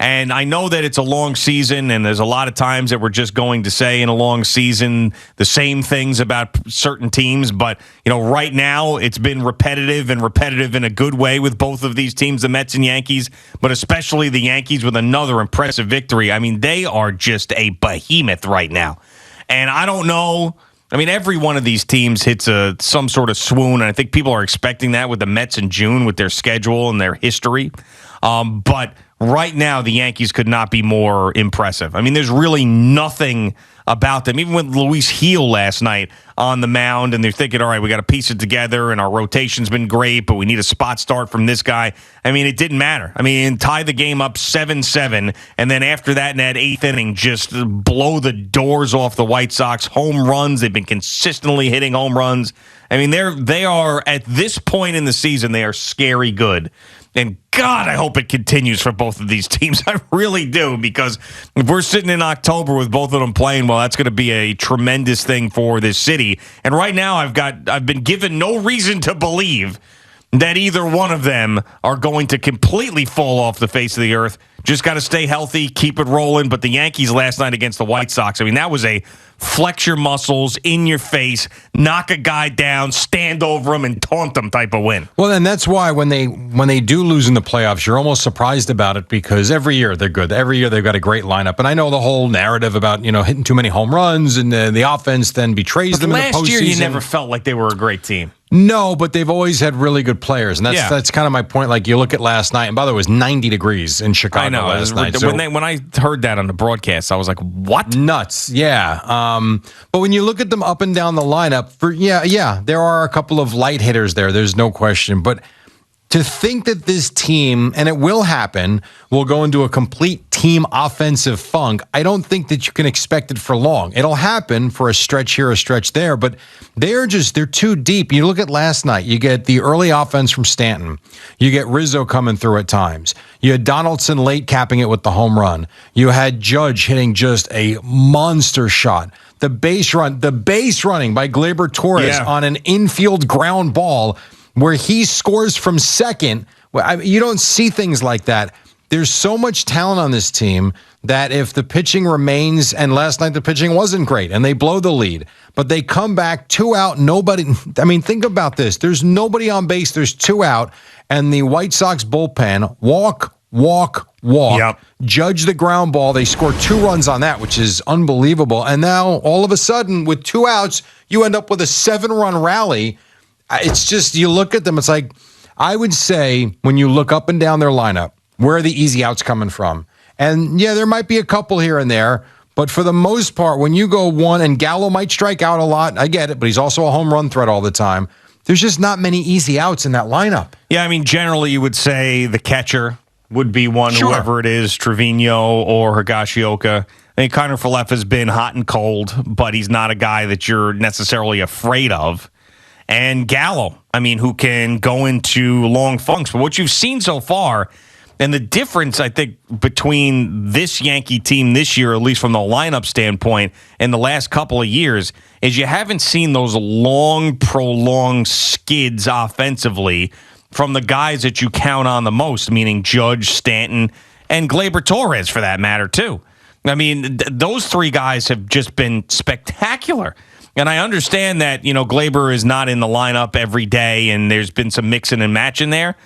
And I know that it's a long season, and there's a lot of times that we're just going to say in a long season the same things about certain teams. But, right now it's been repetitive in a good way with both of these teams, the Mets and Yankees, but especially the Yankees with another impressive victory. I mean, they are just a behemoth right now. And I don't know. I mean, every one of these teams hits some sort of swoon, and I think people are expecting that with the Mets in June with their schedule and their history. But right now, the Yankees could not be more impressive. I mean, there's really nothing about them. Even with Luis Gil last night on the mound, and they're thinking, all right, we got to piece it together, and our rotation's been great, but we need a spot start from this guy. I mean, it didn't matter. I mean, tie the game up 7-7, and then after that, in that eighth inning, just blow the doors off the White Sox. Home runs. They've been consistently hitting home runs. I mean, they are, at this point in the season, they are scary good. And God, I hope it continues for both of these teams. I really do, because if we're sitting in October with both of them playing well, that's going to be a tremendous thing for this city. And right now, I've been given no reason to believe that either one of them are going to completely fall off the face of the earth. Just got to stay healthy, keep it rolling. But the Yankees last night against the White Sox, I mean, that was a flex your muscles, in your face, knock a guy down, stand over him, and taunt them type of win. Well, and that's why when they do lose in the playoffs, you're almost surprised about it, because every year they're good. Every year they've got a great lineup. And I know the whole narrative about, hitting too many home runs and the offense then betrays them in the postseason. Last year you never felt like they were a great team. No, but they've always had really good players, and that's kind of my point. Like, you look at last night, and by the way, it was 90 degrees in Chicago last night. So, when I heard that on the broadcast, I was like, "What? Nuts!" Yeah. But when you look at them up and down the lineup, there are a couple of light hitters there. There's no question, but to think that this team, and it will happen, will go into a complete team offensive funk, I don't think that you can expect it for long. It'll happen for a stretch here, a stretch there, but they're too deep. You look at last night, you get the early offense from Stanton. You get Rizzo coming through at times. You had Donaldson late capping it with the home run. You had Judge hitting just a monster shot. The base running by Gleyber Torres on an infield ground ball where he scores from second. You don't see things like that. There's so much talent on this team that if the pitching remains, and last night the pitching wasn't great, and they blow the lead, but they come back 2 out, nobody. I mean, think about this. There's nobody on base. There's 2 out, and the White Sox bullpen walk. Yep. Judge the ground ball. They score 2 runs on that, which is unbelievable. And now, all of a sudden, with 2 outs, you end up with a 7-run rally. It's just, you look at them, it's like, I would say, when you look up and down their lineup, where are the easy outs coming from? And there might be a couple here and there, but for the most part, when you go one, and Gallo might strike out a lot, I get it, but he's also a home run threat all the time. There's just not many easy outs in that lineup. Yeah, I mean, generally you would say the catcher would be one, whoever it is, Trevino or Higashioka. I mean, Connor Falefa has been hot and cold, but he's not a guy that you're necessarily afraid of. And Gallo, I mean, who can go into long funks. But what you've seen so far, and the difference, I think, between this Yankee team this year, at least from the lineup standpoint, and the last couple of years, is you haven't seen those long, prolonged skids offensively from the guys that you count on the most, meaning Judge, Stanton, and Gleyber Torres, for that matter, too. I mean, those 3 guys have just been spectacular. And I understand that, Gleyber is not in the lineup every day, and there's been some mixing and matching there.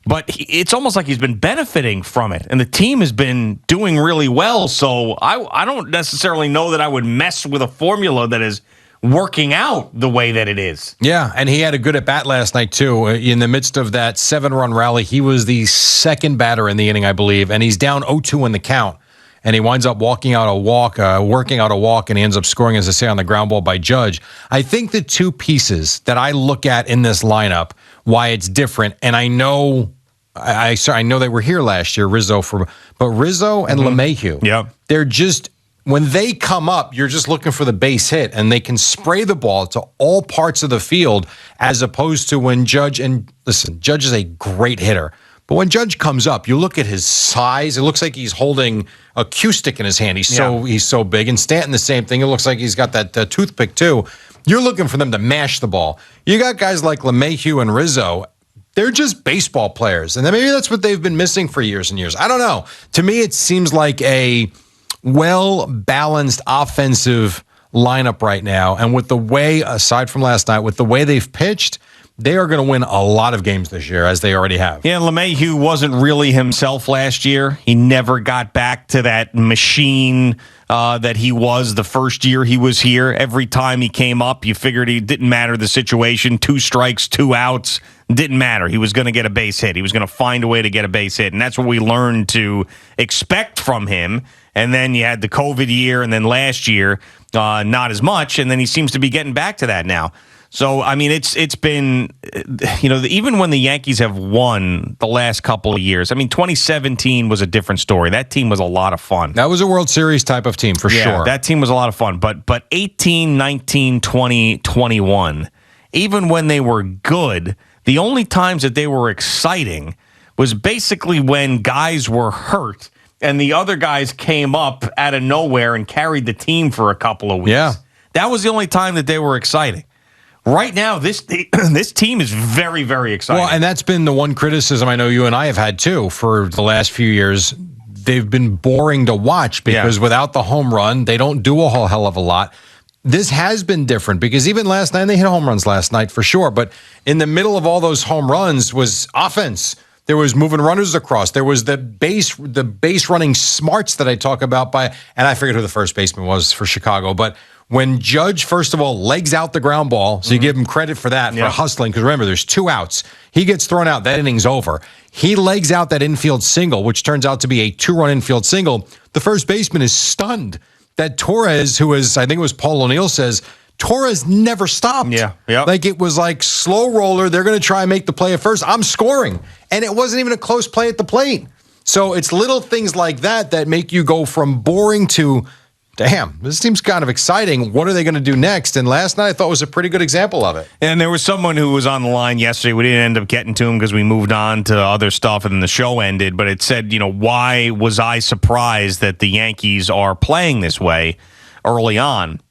But it's almost like he's been benefiting from it, and the team has been doing really well. So I don't necessarily know that I would mess with a formula that is working out the way that it is. Yeah, and he had a good at-bat last night, too. In the midst of that 7-run rally, he was the second batter in the inning, I believe, and he's down 0-2 in the count. And he winds up working out a walk, and he ends up scoring, as I say, on the ground ball by Judge. I think the 2 pieces that I look at in this lineup, why it's different, and I know they were here last year, but Rizzo and LeMahieu, they're just, when they come up, you're just looking for the base hit, and they can spray the ball to all parts of the field, as opposed to when Judge is a great hitter. But when Judge comes up, you look at his size. It looks like he's holding a cue stick in his hand. He's so big. And Stanton, the same thing. It looks like he's got that toothpick, too. You're looking for them to mash the ball. You got guys like LeMahieu and Rizzo. They're just baseball players. And then maybe that's what they've been missing for years and years. I don't know. To me, it seems like a well-balanced offensive lineup right now. And with the way, aside from last night, with the way they've pitched, they are going to win a lot of games this year, as they already have. Yeah, LeMahieu wasn't really himself last year. He never got back to that machine that he was the first year he was here. Every time he came up, you figured it didn't matter the situation. 2 strikes, 2 outs. Didn't matter. He was going to get a base hit. He was going to find a way to get a base hit. And that's what we learned to expect from him. And then you had the COVID year, and then last year, not as much. And then he seems to be getting back to that now. So, I mean, it's been, even when the Yankees have won the last couple of years, I mean, 2017 was a different story. That team was a lot of fun. That was a World Series type of team, for sure. That team was a lot of fun. But 18, 19, 20, 21, even when they were good, the only times that they were exciting was basically when guys were hurt and the other guys came up out of nowhere and carried the team for a couple of weeks. Yeah. That was the only time that they were exciting. Right now, this team is very, very exciting. Well, and that's been the one criticism I know you and I have had, too, for the last few years. They've been boring to watch because without the home run, they don't do a whole hell of a lot. This has been different because even last night, they hit home runs last night for sure. But in the middle of all those home runs was offense. There was moving runners across. There was the base running smarts that I talk about and I figured who the first baseman was for Chicago. But when Judge, first of all, legs out the ground ball, so you give him credit for that, for hustling, because remember, there's 2 outs. He gets thrown out. That inning's over. He legs out that infield single, which turns out to be a 2-run infield single. The first baseman is stunned that Torres, who is, I think it was Paul O'Neill says, Torres never stopped. Yeah. Like it was like slow roller. They're going to try and make the play at first. I'm scoring. And it wasn't even a close play at the plate. So it's little things like that make you go from boring to, damn, this seems kind of exciting. What are they going to do next? And last night I thought was a pretty good example of it. And there was someone who was on the line yesterday. We didn't end up getting to him because we moved on to other stuff and then the show ended. But it said, why was I surprised that the Yankees are playing this way early on?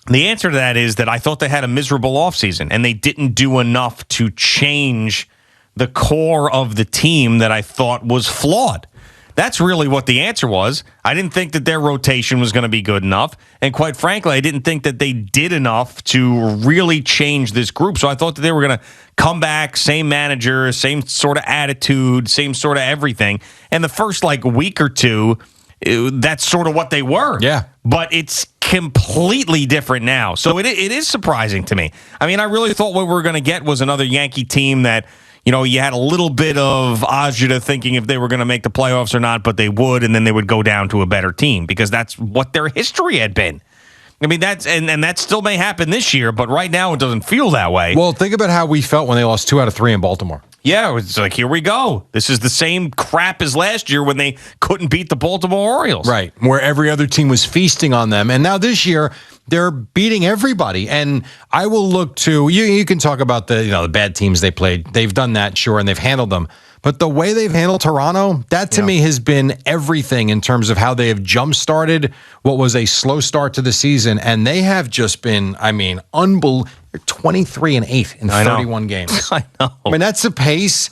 The answer to that is that I thought they had a miserable offseason and they didn't do enough to change the core of the team that I thought was flawed. That's really what the answer was. I didn't think that their rotation was going to be good enough. And quite frankly, I didn't think that they did enough to really change this group. So I thought that they were going to come back, same manager, same sort of attitude, same sort of everything. And the first week or two, that's sort of what they were. Yeah. But it's completely different now. So it is surprising to me. I mean, I really thought what we were going to get was another Yankee team that, you had a little bit of agita thinking if they were going to make the playoffs or not, but they would, and then they would go down to a better team because that's what their history had been. I mean, that's and that still may happen this year, but right now it doesn't feel that way. Well, think about how we felt when they lost 2 out of 3 in Baltimore. Yeah, it's like, here we go. This is the same crap as last year when they couldn't beat the Baltimore Orioles. Right, where every other team was feasting on them. And now this year, they're beating everybody. And I will look to, you can talk about the bad teams they played. They've done that, sure, and they've handled them. But the way they've handled Toronto, that to me has been everything in terms of how they have jump-started what was a slow start to the season. And they have just been, unbelievable. They're 23-8 in 31 games. I know. I mean, that's a pace,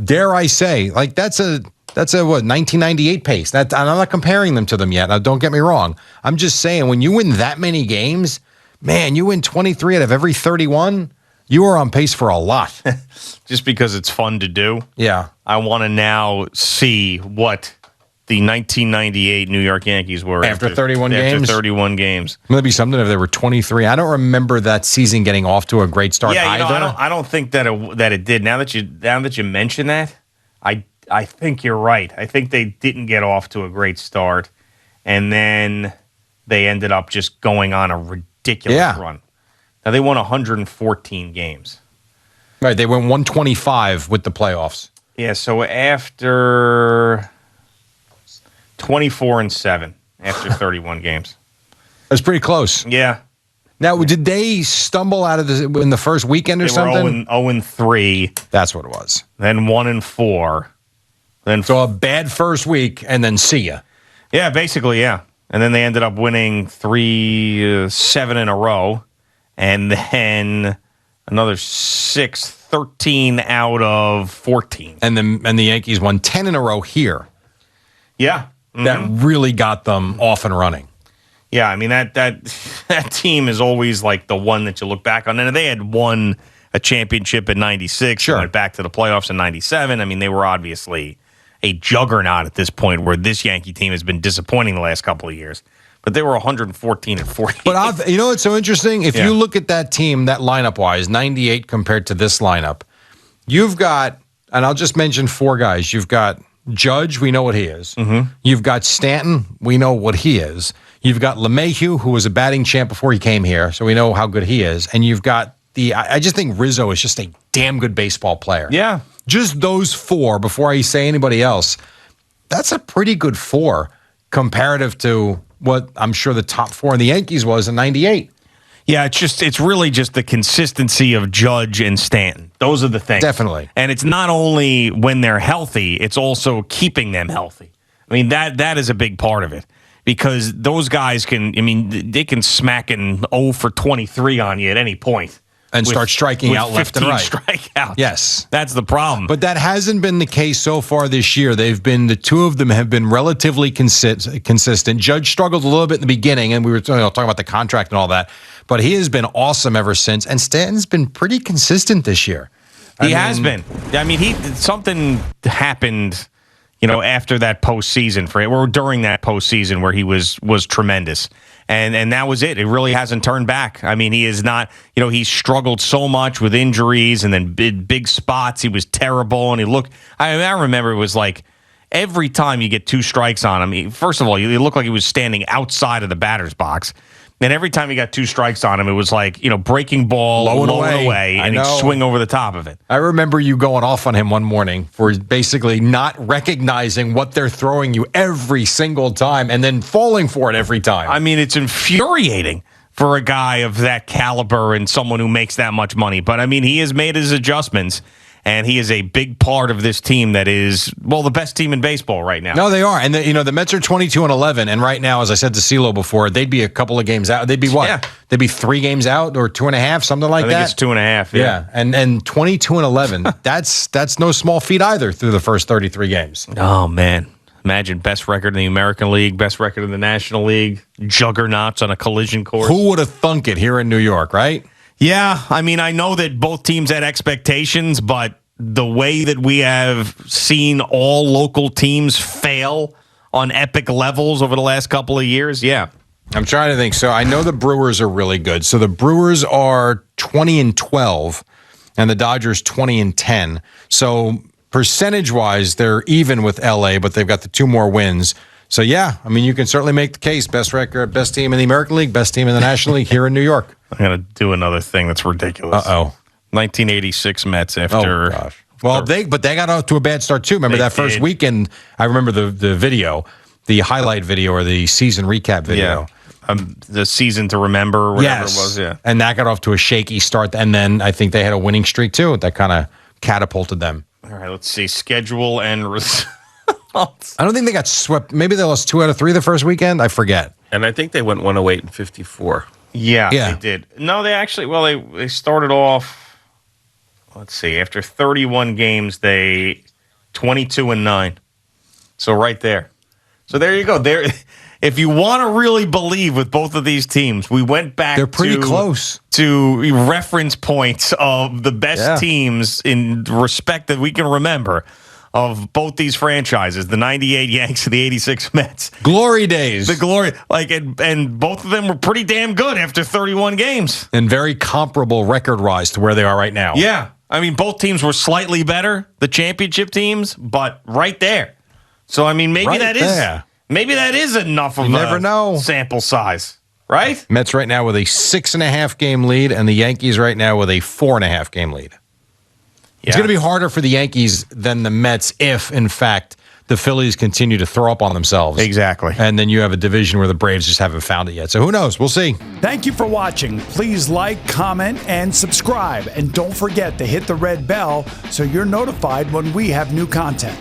dare I say, that's a 1998 pace. I'm not comparing them to them yet. Now, don't get me wrong. I'm just saying, when you win that many games, man, you win 23 out of every 31, you are on pace for a lot. Just because it's fun to do. Yeah. I want to now see what the 1998 New York Yankees were after 31 games. After 31 games. Maybe something if they were 23. I don't remember that season getting off to a great start either. I don't think that it did. Now that you mention that, I think you're right. I think they didn't get off to a great start, and then they ended up just going on a ridiculous run. Now, they won 114 games. Right, they went 125 with the playoffs. Yeah, so after 24-7 after 31 games. That's pretty close. Yeah. Now, did they stumble out of in the first weekend or something? They were 0-3. That's what it was. Then 1-4. So a bad first week, and then see ya. Yeah, basically, yeah. And then they ended up winning 7 in a row, and then another 6th 13 out of 14. And the Yankees won 10 in a row here. Yeah. Mm-hmm. That really got them off and running. Yeah, I mean, that team is always like the one that you look back on. And they had won a championship in 96. Sure. Went back to the playoffs in 97. I mean, they were obviously a juggernaut at this point, where this Yankee team has been disappointing the last couple of years. But they were 114 and 40. But you know what's so interesting? If you look at that team, that lineup-wise, 98 compared to this lineup, you've got, and I'll just mention four guys. You've got Judge, we know what he is. Mm-hmm. You've got Stanton, we know what he is. You've got LeMahieu, who was a batting champ before he came here, so we know how good he is. And you've got I just think Rizzo is just a damn good baseball player. Yeah. Just those four, before I say anybody else, that's a pretty good four comparative to what I'm sure the top four in the Yankees was in 98. Yeah, it's really just the consistency of Judge and Stanton. Those are the things. Definitely. And it's not only when they're healthy, it's also keeping them healthy. I mean, that is a big part of it, because those guys they can smack an 0 for 23 on you at any point. And start striking out left and right. Strikeouts. Yes. That's the problem. But that hasn't been the case so far this year. The two of them have been relatively consistent. Judge struggled a little bit in the beginning, and we were talking about the contract and all that. But he has been awesome ever since. And Stanton's been pretty consistent this year. He has been. I mean, something happened, after that postseason for him, or during that postseason, where he was tremendous. And that was it. It really hasn't turned back. I mean, he is not, he's struggled so much with injuries and then big spots. He was terrible. And I remember it was like every time you get two strikes on him, first of all, he looked like he was standing outside of the batter's box. And every time he got two strikes on him, it was like, breaking ball, low and away, and he'd swing over the top of it. I remember you going off on him one morning for basically not recognizing what they're throwing you every single time and then falling for it every time. I mean, it's infuriating for a guy of that caliber and someone who makes that much money. But, I mean, he has made his adjustments. And he is a big part of this team that is, the best team in baseball right now. No, they are. And, the Mets are 22-11. And right now, as I said to CeeLo before, they'd be a couple of games out. They'd be what? Yeah. They'd be 3 games out or 2.5, something like that? I think it's 2.5, yeah. And 22-11, that's no small feat either through the first 33 games. Oh, man. Imagine best record in the American League, best record in the National League, juggernauts on a collision course. Who would have thunk it here in New York, right? Yeah, I mean, I know that both teams had expectations, but the way that we have seen all local teams fail on epic levels over the last couple of years, yeah. I'm trying to think. So I know the Brewers are really good. So the Brewers are 20-12, and the Dodgers 20-10. So percentage-wise, they're even with LA, but they've got the 2 more wins. So yeah, I mean, you can certainly make the case. Best record, best team in the American League, best team in the National League here in New York. I'm going to do another thing that's ridiculous. 1986 Mets after. Oh, gosh. Well, they got off to a bad start, too. Remember that first weekend? I remember the video, the highlight video or the season recap video. Yeah. The season to remember or whatever it was. Yeah. And that got off to a shaky start. And then I think they had a winning streak, too. That kind of catapulted them. All right, let's see. Schedule and results. I don't think they got swept. Maybe they lost 2 out of 3 the first weekend. I forget. And I think they went 108-54. Yeah, they did. No, they actually, they started off, let's see, after 31 games, they 22-9. So right there. So there you go. There, if you want to really believe with both of these teams, we went back They're pretty close to reference points of the best teams in respect that we can remember of both these franchises, the 98 Yanks and the 86 Mets. Glory days. The glory. And both of them were pretty damn good after 31 games. And very comparable record-wise to where they are right now. Yeah. I mean, both teams were slightly better, the championship teams, but right there. So, I mean, maybe that is enough of a sample size, right? Mets right now with a 6.5 game lead, and the Yankees right now with a 4.5 game lead. Yeah. It's going to be harder for the Yankees than the Mets if, in fact, the Phillies continue to throw up on themselves. Exactly. And then you have a division where the Braves just haven't found it yet. So who knows? We'll see. Thank you for watching. Please like, comment, and subscribe. And don't forget to hit the red bell so you're notified when we have new content.